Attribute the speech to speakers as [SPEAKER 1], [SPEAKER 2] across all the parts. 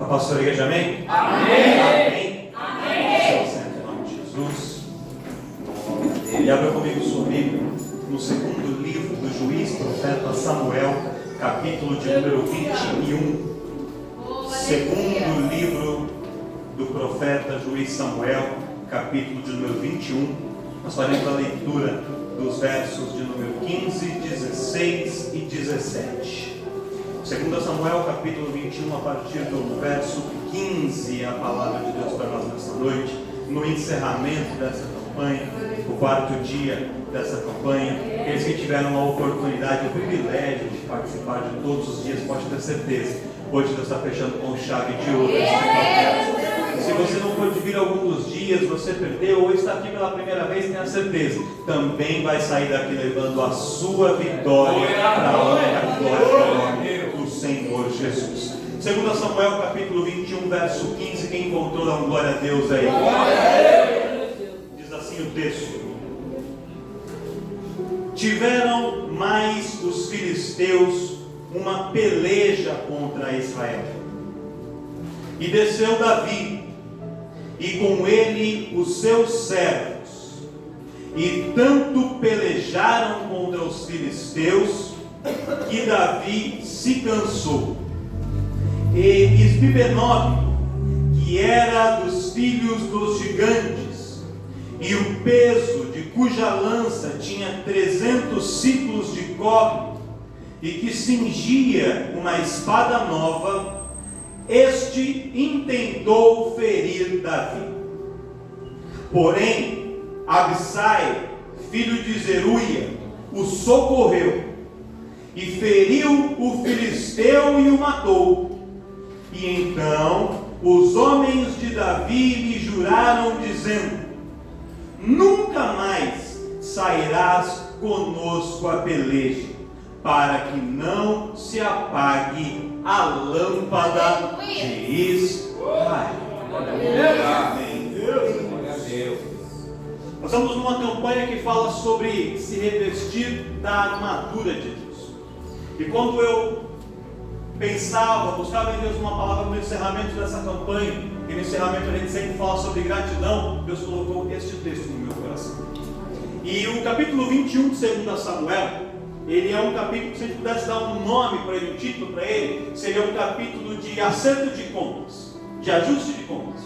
[SPEAKER 1] A pastora igreja, amém?
[SPEAKER 2] Amém.
[SPEAKER 1] Amém. Santo em nome de Jesus. E abra comigo sua Bíblia no segundo livro do juiz profeta Samuel, capítulo de número 21. Segundo livro do profeta juiz Samuel, capítulo de número 21. Nós faremos a leitura dos versos de número 15, 16 e 17. Segundo Samuel, capítulo 21, a partir do verso 15, a palavra de Deus para nós nessa noite, no encerramento dessa campanha, o quarto dia dessa campanha. Aqueles que tiveram a oportunidade, o privilégio de participar de todos os dias, pode ter certeza, hoje Deus está fechando com chave de ouro essa campanha. Se você não pôde vir algum dos dias, você perdeu, ou está aqui pela primeira vez, tenha certeza, também vai sair daqui levando a sua vitória para a honra e a glória do Senhor Jesus. Segundo Samuel, capítulo 21, verso 15, quem encontrou, dá um glória a Deus aí. Diz assim o texto: tiveram mais os filisteus uma peleja contra Israel. E desceu Davi, e com ele os seus servos, e tanto pelejaram contra os filisteus, que Davi se cansou. E Isbibenob, que era dos filhos dos gigantes, e o peso de cuja lança tinha 300 ciclos de cobre, e que cingia uma espada nova, este intentou ferir Davi. Porém, Abisai, filho de Zeruia, o socorreu, e feriu o filisteu e o matou. E então os homens de Davi lhe juraram, dizendo: nunca mais sairás conosco a peleja, para que não se apague a lâmpada de Israel. Amém. Nós estamos numa campanha que fala sobre se revestir da armadura de Deus. E quando eu pensava, buscava em Deus uma palavra no encerramento dessa campanha, e no encerramento a gente sempre fala sobre gratidão, Deus colocou este texto no meu coração. E o capítulo 21 de 2 Samuel, ele é um capítulo que, se a gente pudesse dar um nome para ele, um título para ele, seria um capítulo de acerto de contas, de ajuste de contas.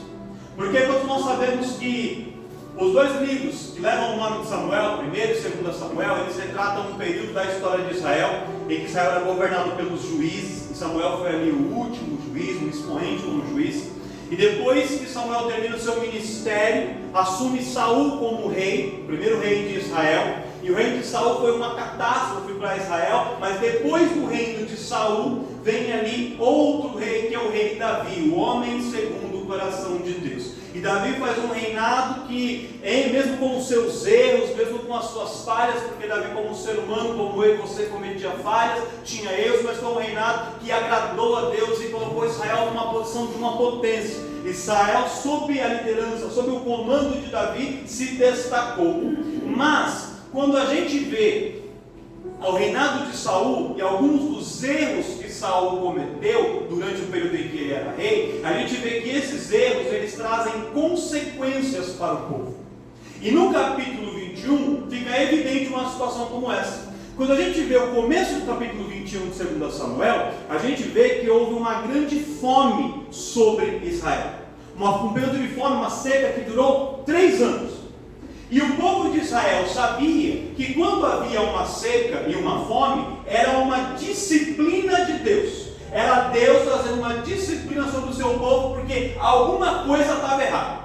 [SPEAKER 1] Porque todos nós sabemos que os dois livros que levam o nome de Samuel, 1 e 2 Samuel, eles retratam um período da história de Israel, em que Israel era governado pelos juízes, e Samuel foi ali o último juiz, um expoente como juiz. E depois que Samuel termina o seu ministério, assume Saul como rei, o primeiro rei de Israel. E o reino de Saul foi uma catástrofe para Israel, mas depois do reino de Saul, vem ali outro rei, que é o rei Davi, o homem segundo o coração de Deus. E Davi faz um reinado que, mesmo com os seus erros, mesmo com as suas falhas, porque Davi, como ser humano, como eu e você, cometia falhas, tinha erros, mas foi um reinado que agradou a Deus e colocou Israel numa posição de uma potência. Israel, sob a liderança, sob o comando de Davi, se destacou. Mas quando a gente vê ao reinado de Saul e alguns dos erros que Saul cometeu durante o período em que ele era rei, a gente vê que esses erros, eles trazem consequências para o povo. E no capítulo 21 fica evidente uma situação como essa. Quando a gente vê o começo do capítulo 21 de 2 Samuel, a gente vê que houve uma grande fome sobre Israel. Um período de fome, uma seca que durou 3 anos. E o povo de Israel sabia que quando havia uma seca e uma fome, era uma disciplina de Deus. Era Deus trazendo uma disciplina sobre o seu povo, porque alguma coisa estava errada.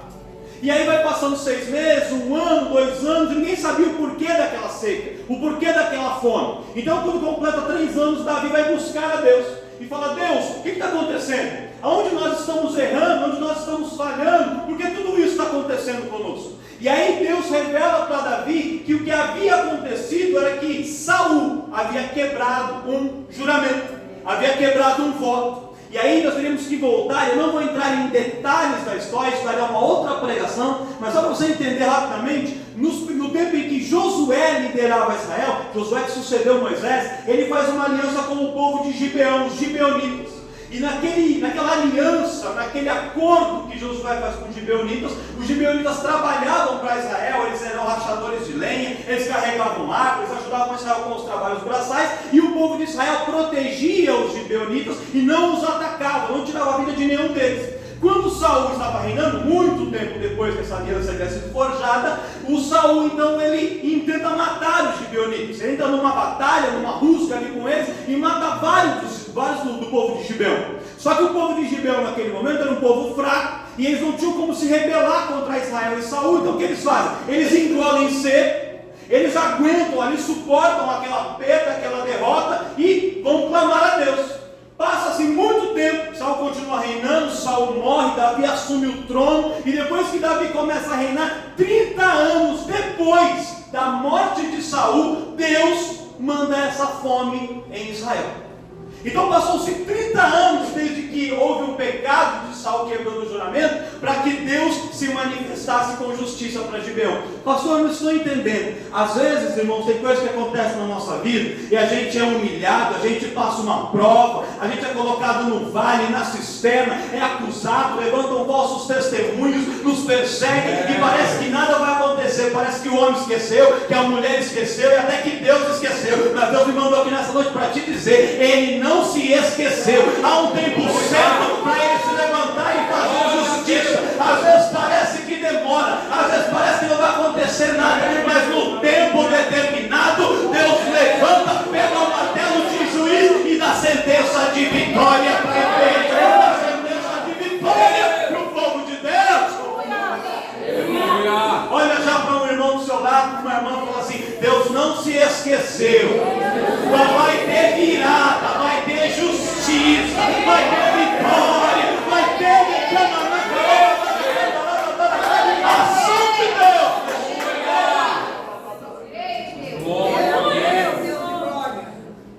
[SPEAKER 1] E aí vai passando 6 meses, 1 ano, 2 anos, e ninguém sabia o porquê daquela seca, o porquê daquela fome. Então, quando completa 3 anos, Davi vai buscar a Deus e fala: Deus, o que está acontecendo? Aonde nós estamos errando? Onde nós estamos falhando? Por que tudo isso está acontecendo conosco? E aí Deus revela para Davi que o que havia acontecido era que Saul havia quebrado um juramento, havia quebrado um voto. E aí nós teríamos que voltar, eu não vou entrar em detalhes da história, isso daria uma outra pregação, mas só para você entender rapidamente, no tempo em que Josué liderava Israel, Josué que sucedeu Moisés, ele faz uma aliança com o povo de Gibeão, os gibeonitas. E naquela aliança, naquele acordo que Josué faz com os gibeonitas trabalhavam para Israel, eles eram rachadores de lenha, eles carregavam água, eles ajudavam Israel com os trabalhos braçais, e o povo de Israel protegia os gibeonitas e não os atacava, não tirava a vida de nenhum deles. Quando Saul estava reinando, muito tempo depois que essa aliança havia sido forjada, o Saul então ele tenta matar os gibeonitas. Ele entra numa batalha, numa rusga ali com eles e mata vários do povo de Gibeão. Só que o povo de Gibeão naquele momento era um povo fraco e eles não tinham como se rebelar contra Israel e Saul. Então o que eles fazem? Eles engolem seco, eles aguentam ali, suportam aquela perda, aquela derrota e vão clamar a Deus. Passa-se muito tempo, Saul continua reinando, Saul morre, Davi assume o trono, e depois que Davi começa a reinar, 30 anos depois da morte de Saul, Deus manda essa fome em Israel. Então passou-se 30 anos desde que houve um pecado de Saul quebrando o juramento, para que Deus se manifestasse com justiça para Gibeão. Pastor, eu não estou entendendo. Às vezes, irmãos, tem coisas que acontecem na nossa vida, e a gente é humilhado, a gente passa uma prova, a gente é colocado no vale, na cisterna, é acusado, levantam falsos testemunhos, nos perseguem, e parece que nada vai acontecer, parece que o homem esqueceu, que a mulher esqueceu, e até que Deus esqueceu. Mas Deus me mandou aqui nessa noite para te dizer, Ele não se esqueceu. Há um tempo certo para Ele se levantar e fazer justiça. Às vezes parece que demora, às vezes parece que não vai acontecer nada, mas no tempo determinado, Deus levanta, pega o martelo de juiz e dá sentença de vitória para a igreja, dá sentença de vitória para o povo de Deus. Olha já para um irmão do seu lado, uma irmã, fala assim: Deus não se esqueceu. Vai ter virada, vai ter justiça, vai ter vitória, vai ter ação de Deus.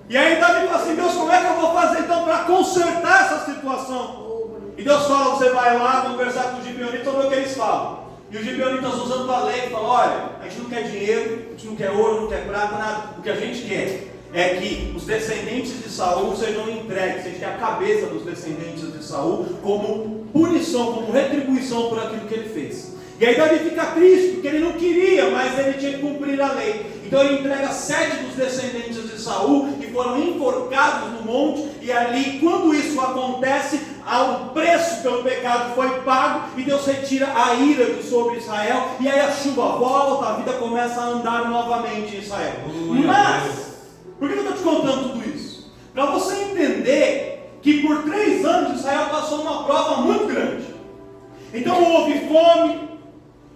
[SPEAKER 1] E aí Davi fala assim: Deus, como é que eu vou fazer então para consertar essa situação? E Deus fala: você vai lá conversar com os gibeonitas, vamos ver o que eles falam. E os gibeonitas, usando a lei, falam: olha, a gente não quer dinheiro, a gente não quer ouro, não quer prata, nada. O que a gente quer é que os descendentes de Saul sejam entregues, seja a cabeça dos descendentes de Saul, como punição, como retribuição por aquilo que ele fez. E aí Davi fica triste, porque ele não queria, mas ele tinha que cumprir a lei. Então ele entrega 7 dos descendentes de Saul, que foram enforcados no monte, e ali, quando isso acontece, o preço pelo pecado foi pago, e Deus retira a ira sobre Israel, e aí a chuva volta, a vida começa a andar novamente em Israel. Mas, por que eu estou te contando tudo isso? Para você entender que por 3 anos Israel passou uma prova muito grande. Então houve fome,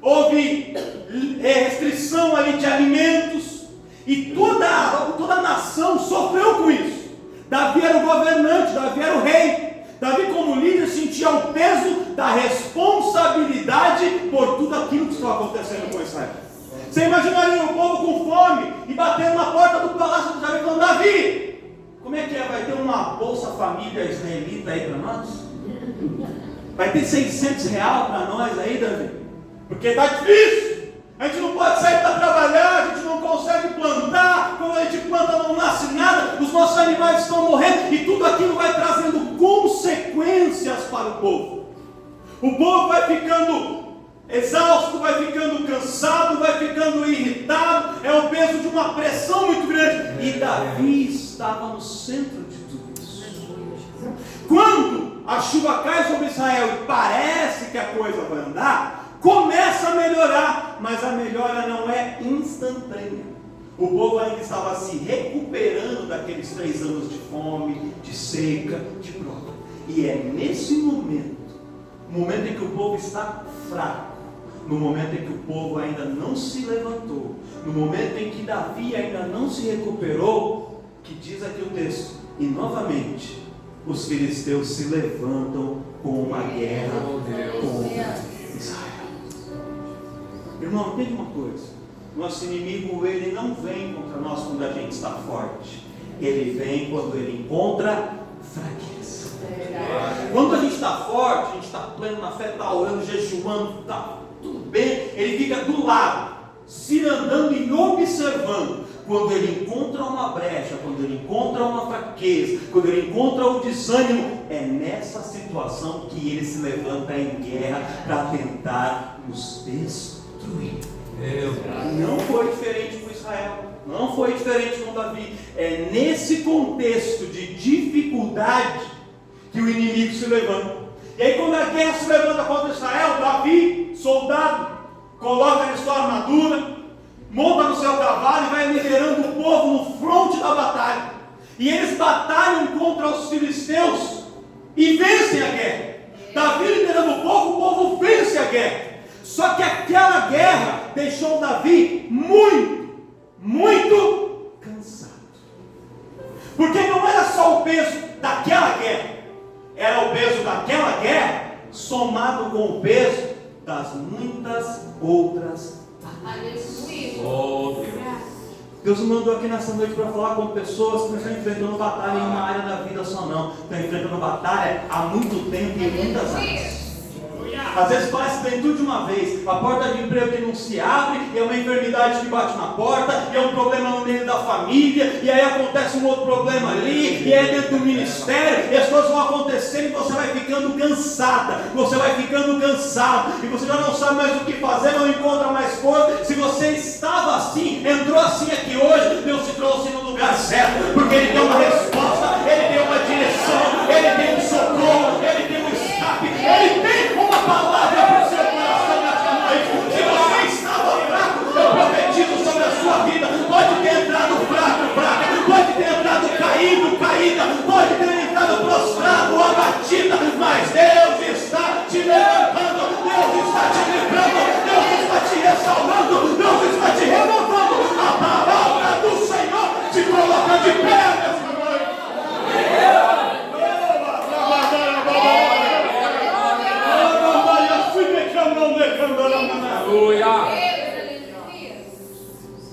[SPEAKER 1] houve restrição ali de alimentos, e toda a nação sofreu com isso. Davi era o governante, Davi era o rei. Davi, como líder, sentia o peso da responsabilidade por tudo aquilo que estava acontecendo com Israel. Você imaginaria o povo com fome e batendo na porta do palácio de Davi, falando: Davi, como é que é? Vai ter uma Bolsa Família israelita aí para nós? Vai ter R$600 para nós aí, Davi? Porque está difícil. A gente não pode sair para trabalhar, a gente não consegue plantar, quando a gente planta não nasce nada, os nossos animais estão morrendo, e tudo aquilo vai trazendo consequências para o povo. O povo vai ficando exausto, vai ficando cansado, vai ficando irritado, é o peso de uma pressão muito grande, e Davi estava no centro de tudo isso. Quando a chuva cai sobre Israel e parece que a coisa vai andar, começa a melhorar, mas a melhora não é instantânea. O povo ainda estava se recuperando daqueles 3 anos de fome, de seca, de prova. E é nesse momento, no momento em que o povo está fraco, no momento em que o povo ainda não se levantou, no momento em que Davi ainda não se recuperou, que diz aqui o texto: e novamente os filisteus se levantam com uma guerra contra Israel. Irmão, entende uma coisa: nosso inimigo, ele não vem contra nós quando a gente está forte, ele vem quando ele encontra fraqueza. Quando a gente está forte, a gente está pleno na fé, está orando, jejuando, está tudo bem, ele fica do lado, se andando e observando. quando ele encontra uma brecha, quando ele encontra uma fraqueza, quando ele encontra o desânimo, é nessa situação que ele se levanta em guerra para tentar nos destruir. Não foi diferente com Israel, não foi diferente com Davi. É nesse contexto de dificuldade que o inimigo se levanta. E aí quando a guerra se levanta contra Israel, Davi, soldado, coloca em sua armadura, monta no seu cavalo e vai liderando o povo no fronte da batalha. E eles batalham contra os filisteus e vencem a guerra. Davi liderando o povo vence a guerra. Só que aquela guerra deixou Davi muito cansado. Porque não era só o peso daquela guerra, era o peso daquela guerra somado com o peso das muitas outras batalhas. Deus me mandou aqui nessa noite para falar com pessoas que não estão enfrentando batalha em uma área da vida só não. Estão enfrentando batalha há muito tempo e em muitas áreas. Às vezes parece que vem tudo de uma vez. A porta de emprego que não se abre, é uma enfermidade que bate na porta, e é um problema no meio da família, e aí acontece um outro problema ali, e é dentro do ministério, e as coisas vão acontecendo e você vai ficando cansada, você vai ficando cansado, e você já não sabe mais o que fazer, não encontra mais força. Se você estava assim, entrou assim aqui hoje, Deus te trouxe no lugar certo, porque Ele tem uma resposta, Ele tem uma direção, Ele tem um socorro, Ele tem um escape, Ele tem uma palavra para o seu coração nesta noite. Se você estava fraco, eu profetizo sobre a sua vida. Pode ter entrado fraca, pode ter entrado caída, pode ter entrado prostrado ou abatida, mas Deus está te levantando, Deus está te livrando, Deus está te restaurando, Deus está te renovando. A palavra do Senhor te coloca de pé nesta noite.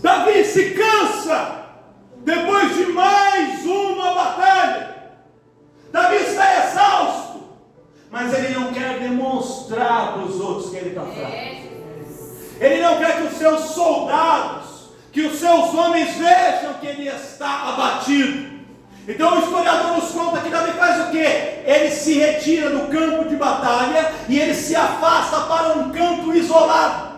[SPEAKER 1] Davi se cansa depois de mais uma batalha. Davi está exausto, mas ele não quer demonstrar para os outros que ele está fraco. Ele não quer que os seus soldados, que os seus homens vejam que ele está abatido. Então o historiador nos conta que Davi faz o quê? Ele se retira do campo de batalha e ele se afasta para um canto isolado.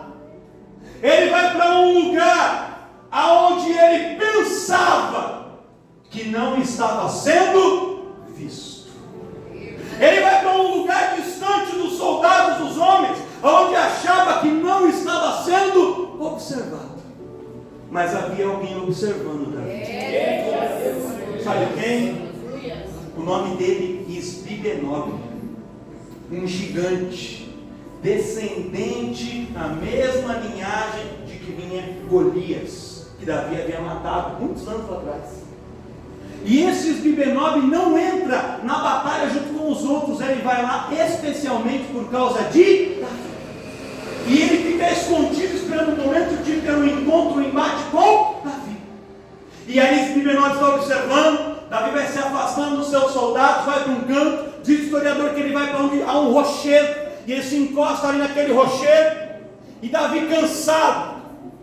[SPEAKER 1] Ele vai para um lugar aonde ele pensava que não estava sendo visto. Ele vai para um lugar distante dos soldados, dos homens, aonde achava que não estava sendo observado. Mas havia alguém observando Davi. Sabe quem? O nome dele é Isbi-Benob, um gigante, descendente da mesma linhagem de que vinha Golias, que Davi havia matado muitos anos atrás. E esse Isbi-Benob não entra na batalha junto com os outros, ele vai lá especialmente por causa de Davi. E ele fica escondido esperando o momento de ter um encontro, um embate com Davi. E aí Isbi-Benob está observando, Davi vai se afastando dos seus soldados, vai para um canto, diz o historiador que ele vai para onde há um rochedo, e ele se encosta ali naquele rochedo, e Davi cansado,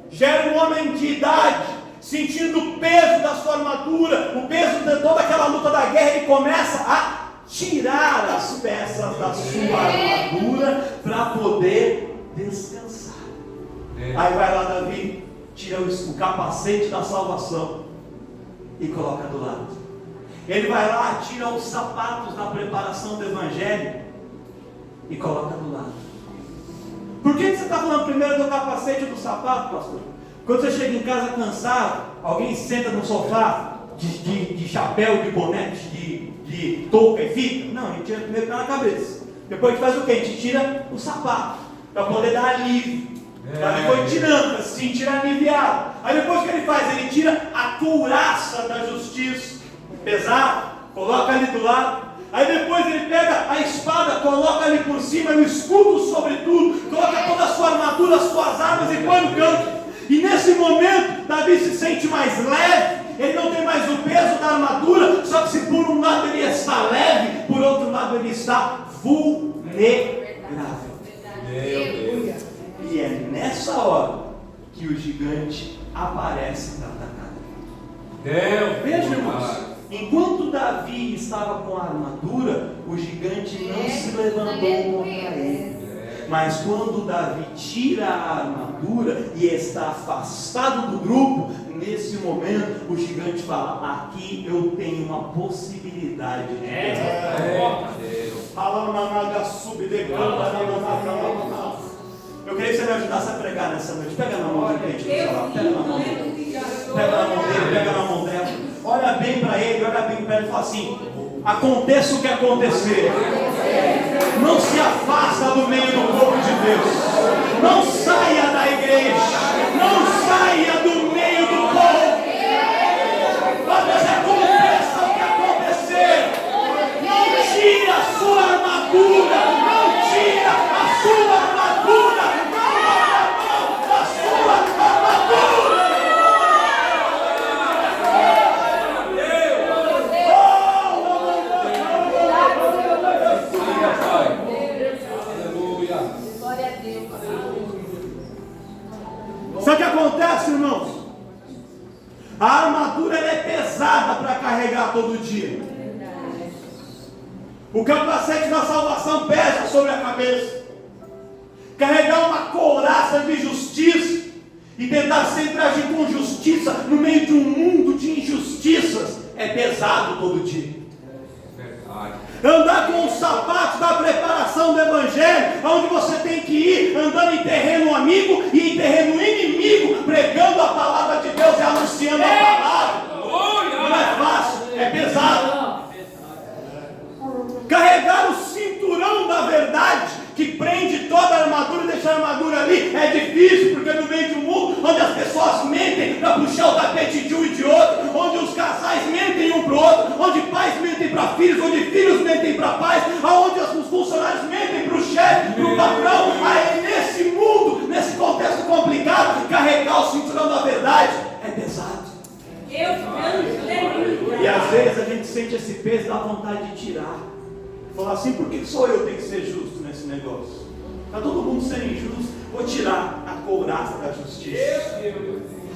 [SPEAKER 1] já era um homem de idade, sentindo o peso da sua armadura, o peso de toda aquela luta da guerra, ele começa a tirar as peças da sua armadura para poder descansar. Aí vai lá Davi, tira o capacete da salvação e coloca do lado. Ele vai lá, tira os sapatos da preparação do evangelho e coloca do lado. Por que você está falando primeiro do capacete e do sapato, pastor? Quando você chega em casa cansado, alguém senta no sofá de chapéu, de boné, de touca e fica? Não, a gente tira primeiro na cabeça. Depois a gente faz o quê? A gente tira o sapato para poder dar alívio. Davi foi tirando, se sentir aliviado. Aí depois o que ele faz? Ele tira a couraça da justiça, pesado, coloca ali do lado. Aí depois ele pega a espada, coloca ali por cima, o escudo sobre tudo, coloca toda a sua armadura, as suas armas e põe no canto. E nesse momento Davi se sente mais leve, ele não tem mais o peso da armadura, só que se por um lado ele está leve, por outro lado ele está vulnerável. E é nessa hora que o gigante aparece para atacar. Veja, irmãos, enquanto Davi estava com a armadura, o gigante não se levantou contra ele. Mas quando Davi tira a armadura e está afastado do grupo, nesse momento o gigante fala: aqui eu tenho uma possibilidade de Eu queria que você me ajudasse a pregar nessa noite. Pega na mão de gente do seu lado, pega na mão dele. Pega na mão dele, pega na mão dela. Olha bem para ele, olha bem para ele e fala assim: aconteça o que acontecer, não se afasta do meio do povo de Deus. Não saia da igreja, não saia do meio do povo. Mas aconteça o que acontecer, não tira a sua armadura, não tira a sua armadura, não abra mão da sua armadura. Sabe o que acontece, irmãos? A armadura ela é pesada para carregar todo dia. O capacete da salvação pesa sobre a cabeça. Carregar uma couraça de justiça e tentar sempre agir com justiça no meio de um mundo de injustiças é pesado todo dia. Andar com os sapatos da preparação do Evangelho, onde você tem que ir andando em terreno amigo e em terreno inimigo, pregando a palavra de Deus e anunciando a palavra. Não é fácil, é pesado. Carregar o cinturão da verdade, que prende toda a armadura e deixa a armadura ali, é difícil, porque no meio de um mundo onde as pessoas mentem para puxar o tapete de um e de outro, onde os casais mentem um para o outro, onde pais mentem para filhos, onde filhos mentem para pais, onde os funcionários mentem para o chefe, para o patrão. Aí nesse mundo, nesse contexto complicado, carregar o cinturão da verdade é pesado. E às vezes a gente sente esse peso e dá vontade de tirar. Falar assim: por que só eu tenho que ser justo nesse negócio? Está todo mundo sendo injusto. Vou tirar a couraça da justiça.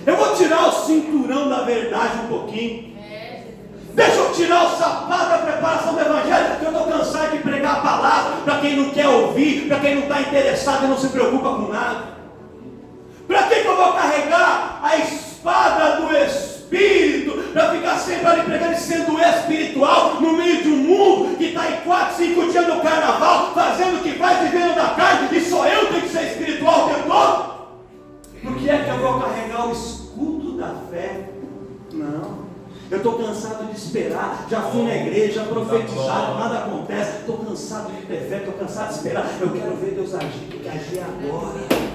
[SPEAKER 1] Eu vou tirar o cinturão da verdade um pouquinho. Deixa eu tirar o sapato da preparação do Evangelho, porque eu estou cansado de pregar a palavra para quem não quer ouvir, para quem não está interessado e não se preocupa com nada. Para que eu vou carregar a espada do Espírito, para ficar sempre ali pregando e sendo espiritual no meio de um mundo que está em 4, 5 dias no carnaval, fazendo o que faz, vivendo da carne, e só eu tenho que ser espiritual o tempo todo? Por que é que eu vou carregar o escudo da fé? Não. Eu estou cansado de esperar. Já fui na igreja, profetizado, nada acontece. Estou cansado de ter fé, estou cansado de esperar. Eu quero ver Deus agir, porque agir agora.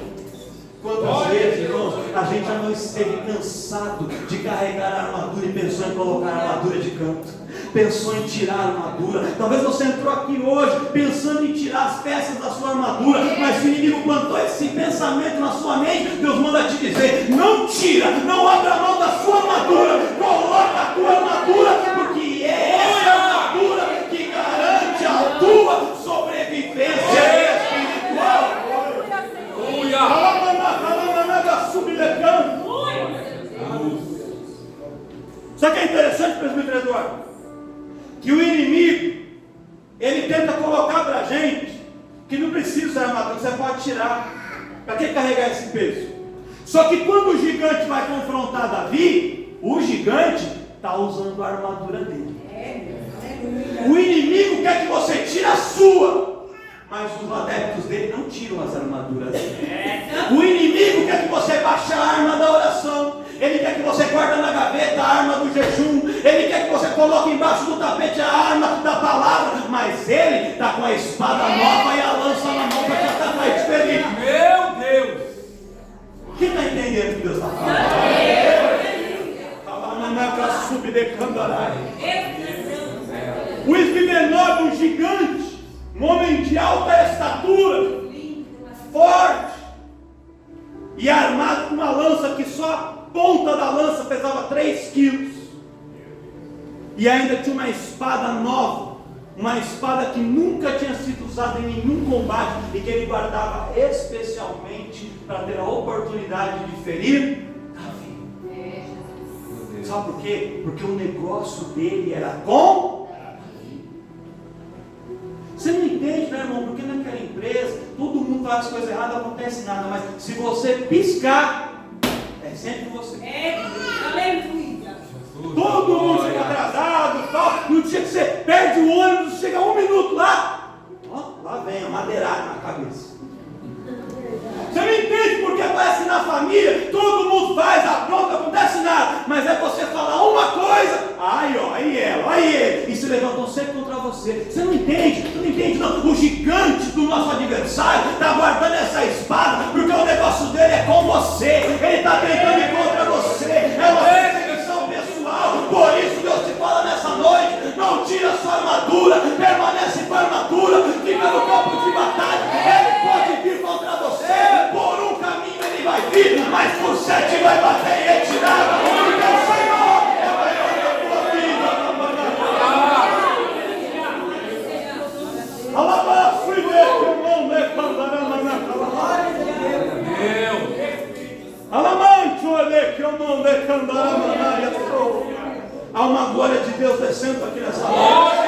[SPEAKER 1] Quantas vezes, irmãos, a gente já não esteve cansado de carregar a armadura e pensou em colocar a armadura de canto, pensou em tirar a armadura. Talvez você entrou aqui hoje pensando em tirar as peças da sua armadura, mas se o inimigo plantou esse pensamento na sua mente, Deus manda te dizer: não tira, não abra mão da sua armadura, coloca a tua armadura, porque é essa armadura que garante a tua sobrevivência espiritual. Só que é interessante, presbítero Eduardo, que o inimigo, ele tenta colocar para a gente que não precisa da armadura, você pode tirar. Para que carregar esse peso? Só que quando o gigante vai confrontar Davi, o gigante está usando a armadura dele. O inimigo quer que você tire a sua, mas os adeptos dele não tiram as armaduras dele. O inimigo quer que você baixe a arma da oração. Ele quer que você guarde na gaveta a arma do jejum. Ele quer que você coloque embaixo do tapete a arma da palavra. Mas ele está com a espada nova e a lança na mão para te atacar e te ferir.
[SPEAKER 2] Meu Deus!
[SPEAKER 1] Quem está entendendo o que Deus está falando? O esbimenor, um gigante, um homem de alta estatura, forte, e armado com uma lança que só a ponta da lança pesava 3 quilos, e ainda tinha uma espada nova, uma espada que nunca tinha sido usada em nenhum combate, e que ele guardava especialmente para ter a oportunidade de ferir Davi. Sabe por quê? Porque o negócio dele era com. Você não entende, né, irmão? Porque naquela empresa, todo mundo faz as coisas erradas, não acontece nada. Mas se você piscar, é sempre você.
[SPEAKER 2] Aleluia.
[SPEAKER 1] Todo mundo chega atrasado e tal. No dia que você perde o ônibus, chega 1 minuto lá. Ó, lá vem a madeirada na cabeça. Você não entende porque parece que na família todo mundo faz, pronto, não acontece nada. Mas é você falar uma coisa, aí ó, aí ela, aí ele, e se levantam sempre contra você. Você não entende, não. O gigante do nosso adversário está guardando essa espada, porque o negócio dele é com você. Ele está tentando ir contra você. É uma perseguição pessoal. Por isso Deus te fala nessa noite, não tira a sua armadura, permanece com a armadura, fica no campo de batalha. Ele pode vir contra você. Por um caminho ele vai vir, mas por 7 vai bater em retirada. Porque o Senhor é maior que a tua vida. Alabá, fui ver que o mão levantará na Alamante, olha que o mão levantará na há uma glória de Deus descendo aqui nessa noite.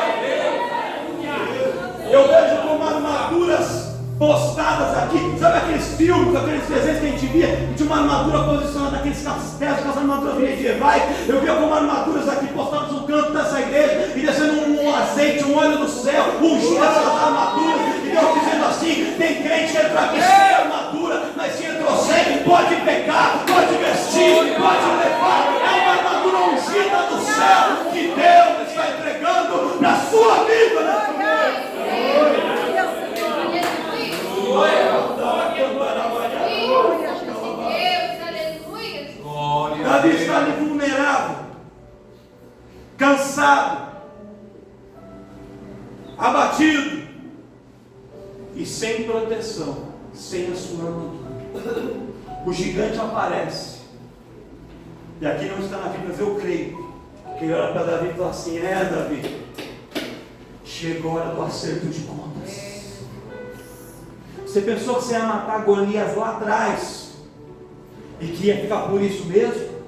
[SPEAKER 1] Eu vejo como armaduras postadas aqui, sabe aqueles filmes, aqueles desenhos que a gente via, que tinha uma armadura posicionada naqueles castelos, aquelas armaduras medievais. Eu via como armaduras aqui postadas no canto dessa igreja, e descendo um azeite, um óleo do céu, ungindo essas armaduras, e Deus dizendo assim: tem crente que entrou aqui sem armadura, mas se entrou sem, pode pecar, pode vestir, pode levar. É uma armadura ungida do céu que Deus está entregando na sua vida, né? Davi está ali vulnerável, cansado, abatido e sem proteção, sem a sua armadura. O gigante aparece, e aqui não está na Bíblia, mas eu creio que ele olha para Davi e fala assim: Davi, chegou a hora do acerto de contas. Você pensou que você ia matar Golias lá atrás e que ia ficar por isso mesmo?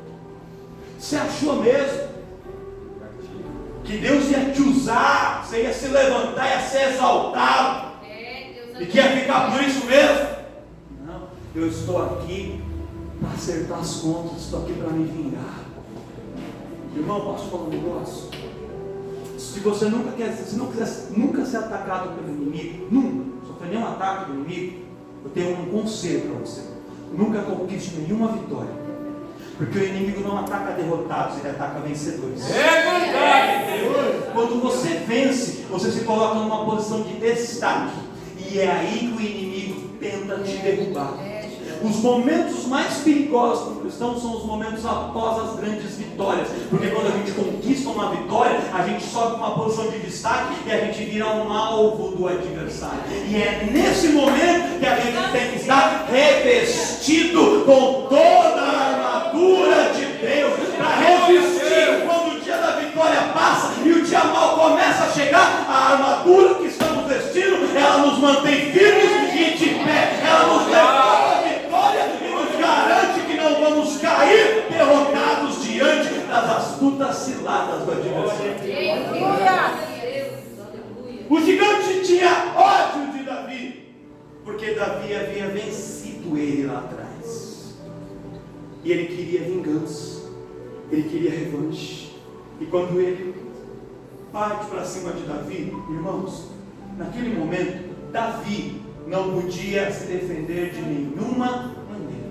[SPEAKER 1] Você achou mesmo que Deus ia te usar, você ia se levantar, ia ser exaltado e que ia ficar por isso mesmo? Não, eu estou aqui para acertar as contas, estou aqui para me vingar. Irmão, posso falar um negócio? Se você nunca ser atacado pelo inimigo, nunca sofrer nenhum ataque do inimigo, eu tenho um conselho para você: nunca conquiste nenhuma vitória, porque o inimigo não ataca derrotados, ele ataca vencedores.
[SPEAKER 3] É verdade.
[SPEAKER 1] Quando você vence, você se coloca numa posição de destaque, e é aí que o inimigo tenta te derrubar. Os momentos mais perigosos para o cristão são os momentos após as grandes vitórias, porque quando a gente conquista uma vitória, a gente sobe uma posição de destaque e a gente vira um alvo do adversário. E é nesse momento que a gente tem que estar revestido com toda a armadura de Deus, para resistir quando o dia da vitória passa e o dia mal começa a chegar. A armadura que estamos vestindo, ela nos mantém firmes e de pé, ela nos leva e nos garante que não vamos cair derrotados diante das astutas ciladas do adversário. O gigante tinha ódio de Davi, porque Davi havia vencido ele lá atrás, e ele queria vingança, ele queria revanche. E quando ele parte para cima de Davi, irmãos, naquele momento Davi não podia se defender de nenhuma maneira.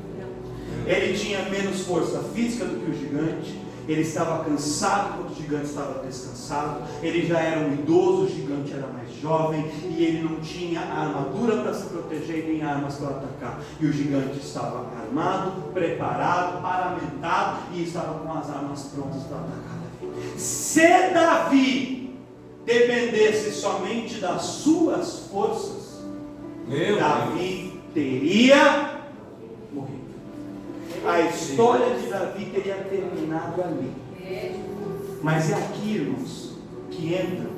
[SPEAKER 1] Ele tinha menos força física do que o gigante, ele estava cansado quando o gigante estava descansado, ele já era um idoso, o gigante era mais jovem, e ele não tinha armadura para se proteger e nem armas para atacar. E o gigante estava armado, preparado, paramentado, e estava com as armas prontas para atacar Davi. Se Davi dependesse somente das suas forças, Davi teria morrido. A história de Davi teria terminado ali. Mas é aqui, irmãos, que entra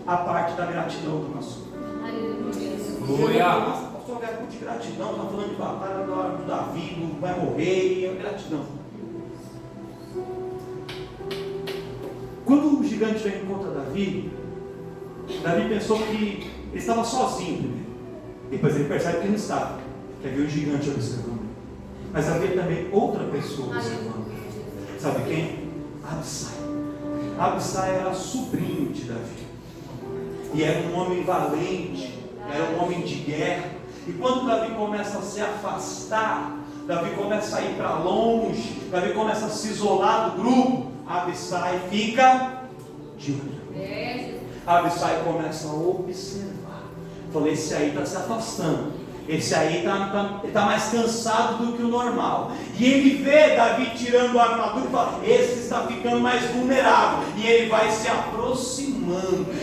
[SPEAKER 1] a parte da gratidão do nosso.
[SPEAKER 3] Glória.
[SPEAKER 1] Pastor, é culto de gratidão, está falando de batalha do Davi, vai morrer, e é gratidão. gigante veio encontrar Davi, Davi pensou que ele estava sozinho primeiro. Depois ele percebe que não estava, que havia um gigante observando. Mas havia também outra pessoa observando. Sabe quem? Abissai. Abissai era sobrinho de Davi. E era um homem valente, era um homem de guerra. E quando Davi começa a se afastar, Davi começa a ir para longe, Davi começa a se isolar do grupo, Abissai fica de olho. Abissai começa a observar. Falei, esse aí está se afastando. Esse aí está mais cansado do que o normal. E ele vê Davi tirando a armadura e fala, esse está ficando mais vulnerável. E ele vai se aproximando.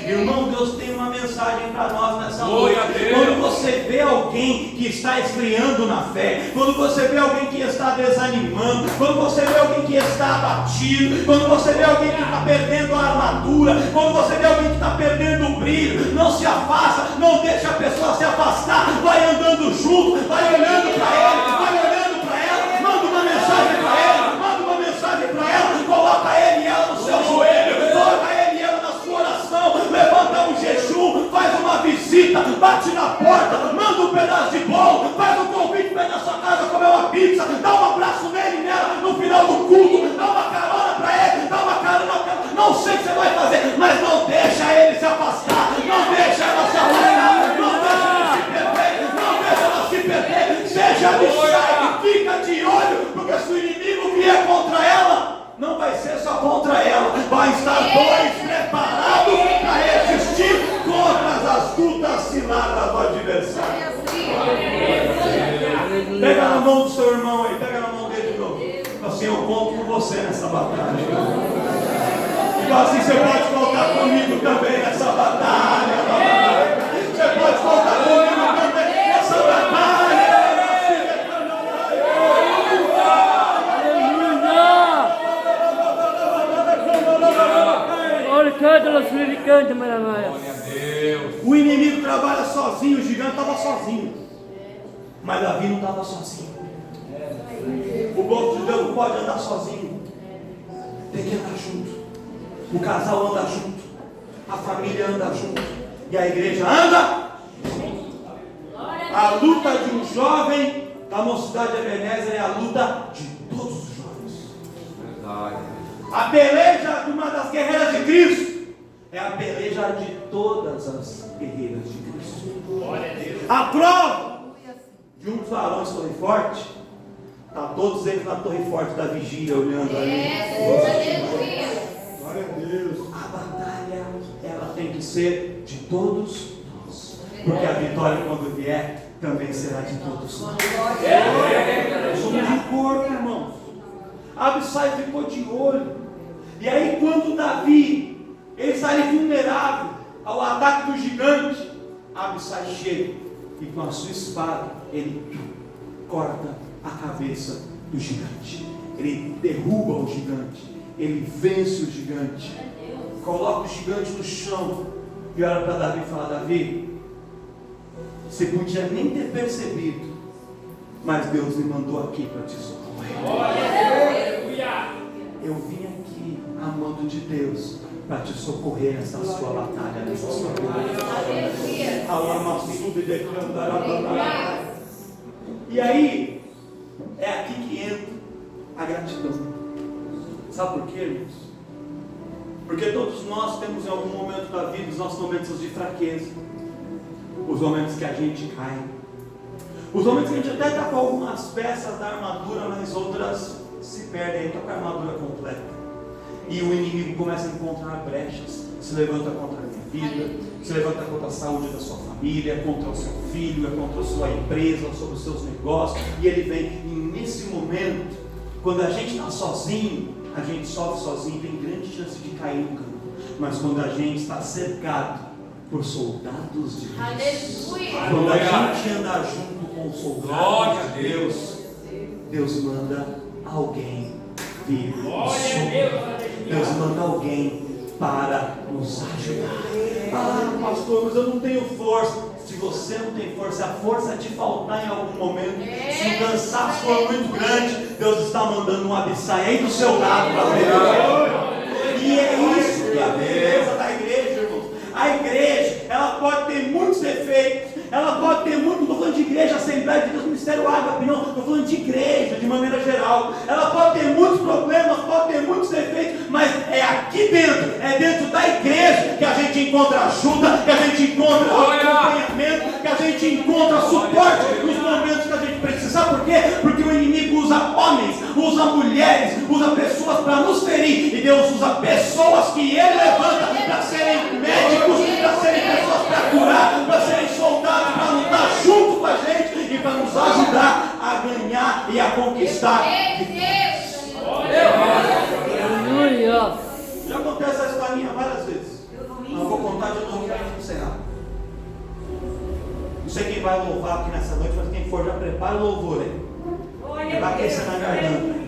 [SPEAKER 1] Irmão, Deus tem uma mensagem para nós nessa noite. Quando você vê alguém que está esfriando na fé, quando você vê alguém que está desanimando, quando você vê alguém que está abatido, quando você vê alguém que está perdendo a armadura, quando você vê alguém que está perdendo o brilho, não se afasta, não deixa a pessoa se afastar, vai andando junto, vai olhando para ele, vai olhando para ela, manda uma mensagem para ele, manda uma mensagem para ela, coloca ele e ela no seu joelho, coloca ele e ela na sua oração, levanta um jejum, faz uma visita, bate na porta, manda um pedaço de bolo, faz um convite para ir na sua casa comer uma pizza, dá um abraço nele e nela no final do culto, dá uma carona para ele, dá uma carona, não sei o que você vai fazer, mas não deixa ele se afastar, não deixa ela se afastar, não deixa ele se perder, não deixa ela se perder, seja Abissai, fica de olho, porque se o inimigo vier contra ela, não vai ser só contra ela, vai estar dois preparados para resistir contra as astutas ciladas do adversário. Pega na mão do seu irmão aí, pega na mão dele de novo. Assim, eu conto com você nessa batalha. Então assim, você pode contar comigo também nessa batalha. Você pode contar comigo também nessa batalha. O inimigo trabalha sozinho, o gigante estava sozinho. Mas Davi não estava sozinho. O povo de Deus não pode andar sozinho. Tem que andar junto. O casal anda junto. A família anda junto. E a igreja anda. A luta de um jovem da mocidade de Ebenezer é a luta de todos os jovens. A peleja de uma das guerreiras de Cristo é a peleja de todas as guerreiras de Cristo. A prova de um dos varões torre forte, está todos eles na torre forte da vigília olhando ali. Glória a Deus. A batalha, ela tem que ser de todos nós, porque a vitória, quando vier, também será de todos nós. Somos um corpo, irmãos. Abissai ficou de olho. E aí, quando Davi, ele sai vulnerável ao ataque do gigante, Abissai chega e com a sua espada ele corta a cabeça do gigante. Ele derruba o gigante. Ele vence o gigante. Coloca o gigante no chão e olha para Davi e fala: Davi, você podia nem ter percebido, mas Deus me mandou aqui para te socorrer. Eu vim aqui a mando de Deus para te socorrer nessa sua batalha, nessa sua vida. E aí, é aqui que entra a gratidão. Sabe por quê, irmãos? Porque todos nós temos em algum momento da vida os nossos momentos de fraqueza, os momentos que a gente cai, os momentos que a gente até está com algumas peças da armadura, mas outras se perdem, está com a armadura completa. E o inimigo começa a encontrar brechas, se levanta contra a minha vida, se levanta contra a saúde da sua família, contra o seu filho, contra a sua empresa, sobre os seus negócios, e ele vem. E nesse momento, quando a gente está sozinho, a gente sofre sozinho, tem grande chance de cair no campo. Mas quando a gente está cercado por soldados de Deus, quando a gente anda junto com soldados de Deus, Deus manda alguém vir nos socorrer. Deus manda alguém para nos ajudar. Ah, pastor, mas eu não tenho força. Se você não tem força, a força te faltar em algum momento, se o cansaço for muito grande, Deus está mandando um Abissai aí do seu lado para ver. E é isso que a beleza da igreja, irmãos. A igreja, ela pode ter muitos defeitos, ela pode ter muito, não estou falando de igreja, Assembleia de Deus, Ministério Ágape, não, estou falando de igreja, de maneira geral. Ela pode ter muitos problemas, pode ter muitos defeitos, mas é aqui dentro, é dentro da igreja que a gente encontra ajuda, que a gente encontra acompanhamento, que a gente encontra suporte nos momentos que a gente precisa. Sabe por quê? Porque o inimigo usa homens, usa mulheres, usa pessoas para nos ferir, e Deus usa pessoas que Ele levanta para serem médicos, para serem pessoas para curar, para serem soldados, para lutar junto com a gente e para nos ajudar a ganhar e a conquistar.
[SPEAKER 3] Aleluia.
[SPEAKER 1] Já contei essa historinha várias vezes, mas eu vou contar de novo para a gente encerrar. Não sei quem vai louvar aqui nessa noite, mas quem for já prepara o louvor aí. Vai aquecer na garganta.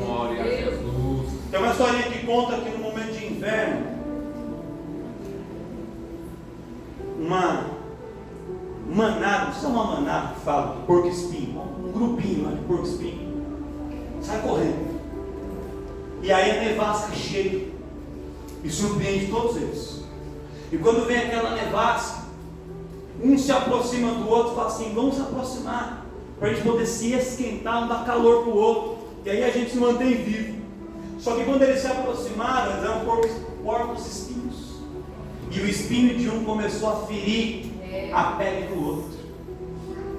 [SPEAKER 3] Glória a Jesus.
[SPEAKER 1] Tem uma historinha que conta que no momento de inverno, uma manada, não é uma manada que fala de porco-espinho, um grupinho lá de porco-espinho, sai correndo. E aí a nevasca chega e surpreende todos eles. E quando vem aquela nevasca, um se aproxima do outro e fala assim: vamos se aproximar, para a gente poder se esquentar, não dar calor para o outro, e aí a gente se mantém vivo. Só que quando eles se aproximaram, eles eram porcos espinhos, e o espinho de um começou a ferir a pele do outro.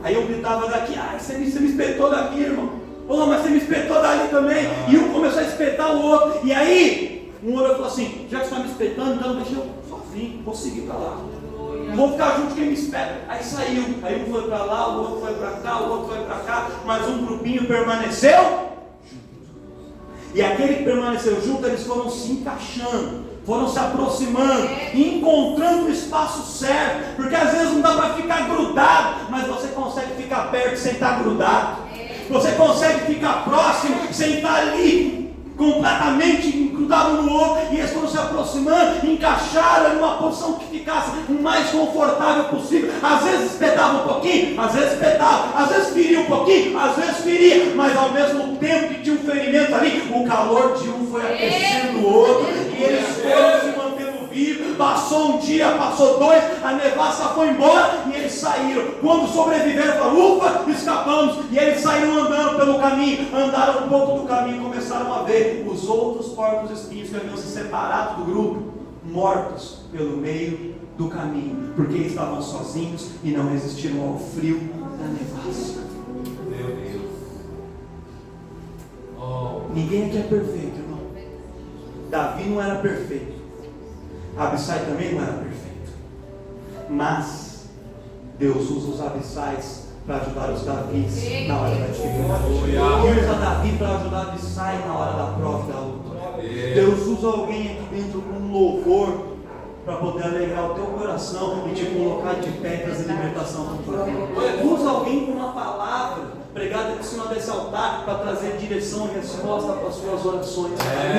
[SPEAKER 1] Aí eu gritava daqui: ai, você me espetou daqui, irmão. Ô, mas você me espetou dali também. E um começou a espetar o outro. E aí um olhou e falou assim: já que você está me espetando, então deixa eu sozinho, vou seguir para lá, não vou ficar junto quem me espeta. Aí saiu, aí um foi para lá, o outro foi para cá, o outro foi para cá, mas um grupinho permaneceu junto. E aquele que permaneceu junto, eles foram se encaixando, foram se aproximando, encontrando o espaço certo, porque às vezes não dá para ficar grudado, mas você consegue ficar perto sem estar grudado, você consegue ficar próximo sem estar ali completamente grudado no outro. E eles foram se aproximando, encaixaram em uma posição que ficasse o mais confortável possível. Às vezes espetava um pouquinho, às vezes espetava, às vezes feria um pouquinho, às vezes feria, mas ao mesmo tempo que tinha um ferimento ali, o calor de um foi aquecendo o outro, e eles foram se mantendo vivos. Passou um dia, passou dois, a nevasca foi embora e eles saíram. Quando sobreviveram, falaram: ufa, escapamos. E eles saíram andando pelo caminho, andaram um pouco do caminho e começaram a ver os outros porcos espinhos que haviam se separado do grupo, mortos pelo meio do caminho, porque estavam sozinhos e não resistiram ao frio da nevasca.
[SPEAKER 3] Meu Deus. Oh.
[SPEAKER 1] Ninguém aqui é perfeito, irmão. Davi não era perfeito, Abissai também não era perfeito, mas Deus usa os Abissais para ajudar os Davis na hora da dificuldade, e usa Davi para ajudar Abissai na hora da prova e da luta. Deus usa alguém aqui dentro com um louvor para poder alegrar o teu coração e te colocar de pé e trazer libertação para a tua vida. Usa alguém com uma palavra pregada em cima desse altar para trazer direção e resposta para as suas orações.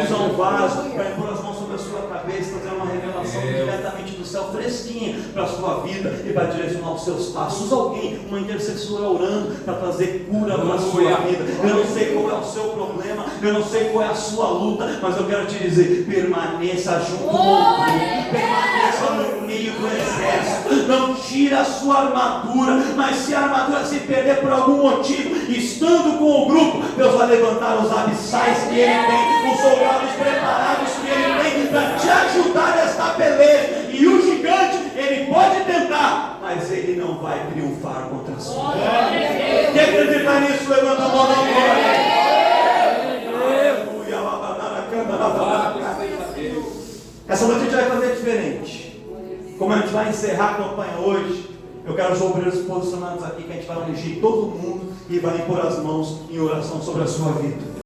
[SPEAKER 1] Usa um vaso para impor as mãos sobre a sua cabeça, trazer uma revelação diretamente do céu fresquinha para a sua vida e para direcionar os seus passos. Usa alguém, uma intercessora orando para trazer cura para a sua vida. Eu não sei qual é o seu problema, eu não sei qual é a sua luta, mas eu quero te dizer: permaneça junto com o grupo, permaneça no meio do exército, não tira a sua armadura, mas se a armadura se perder por algum motivo, estando com o grupo, Deus vai levantar os abissais que Ele tem, os soldados preparados que Ele tem para te ajudar nesta peleja. E o gigante, ele pode tentar, mas ele não vai triunfar contra a sua vida. Quem acredita nisso, levanta a mão na glória. Essa noite a gente vai fazer diferente. Como a gente vai encerrar a campanha hoje, eu quero os obreiros posicionados aqui, que a gente vai ungir todo mundo e vai impor as mãos em oração sobre a sua vida.